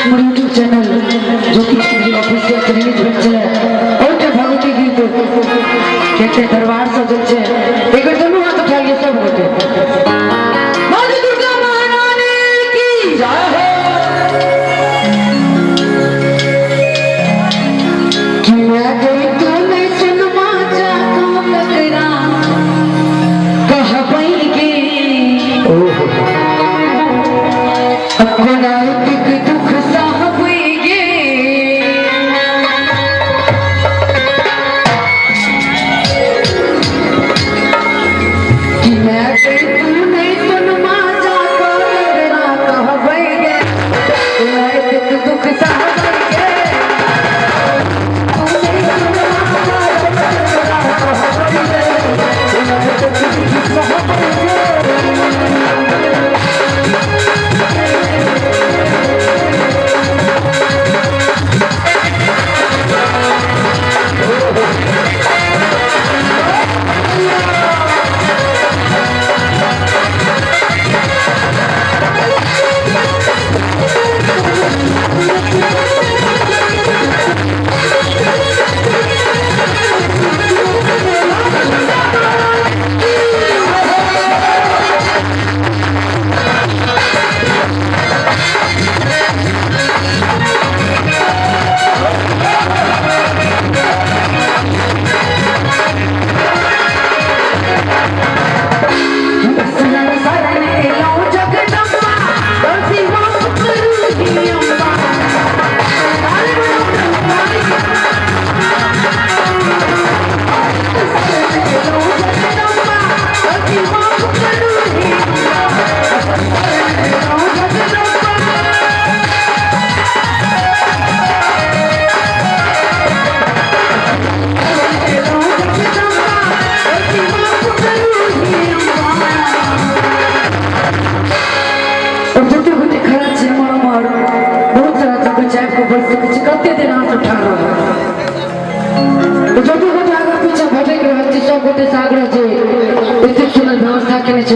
YouTube channel ज्योति official release भेल छै ओटे भगवती गीत केते दरबार सजल छै एक बेर दुनू हाथ उठा लिया सब गोटे मां दुर्गा महारानी की जय हो कि मैं गई तो मैं सुनमा जाको लगरा कहबैगे अपना दुख सहबैगे कि मैं गई तू नहीं सुनमा जाको लगरा कहबैगे तुम्हारे दुख सहबैगे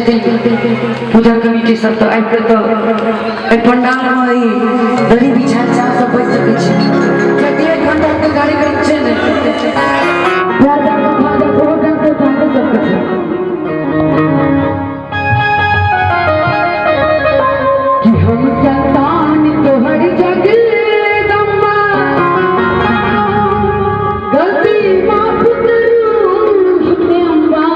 पूजा कमिटी सब तो आबि के तो पंडाल में दही बिछा चा सब बैठ सकै छी कियाकि एक घंटा के कार्यक्रम छै ने प्यार का फादर बहुत ढंग से समझ सकै छी कि हम संतान तोहर जगदम्बा गलती माफ करू हे अम्बा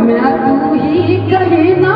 मैं तू ही कहना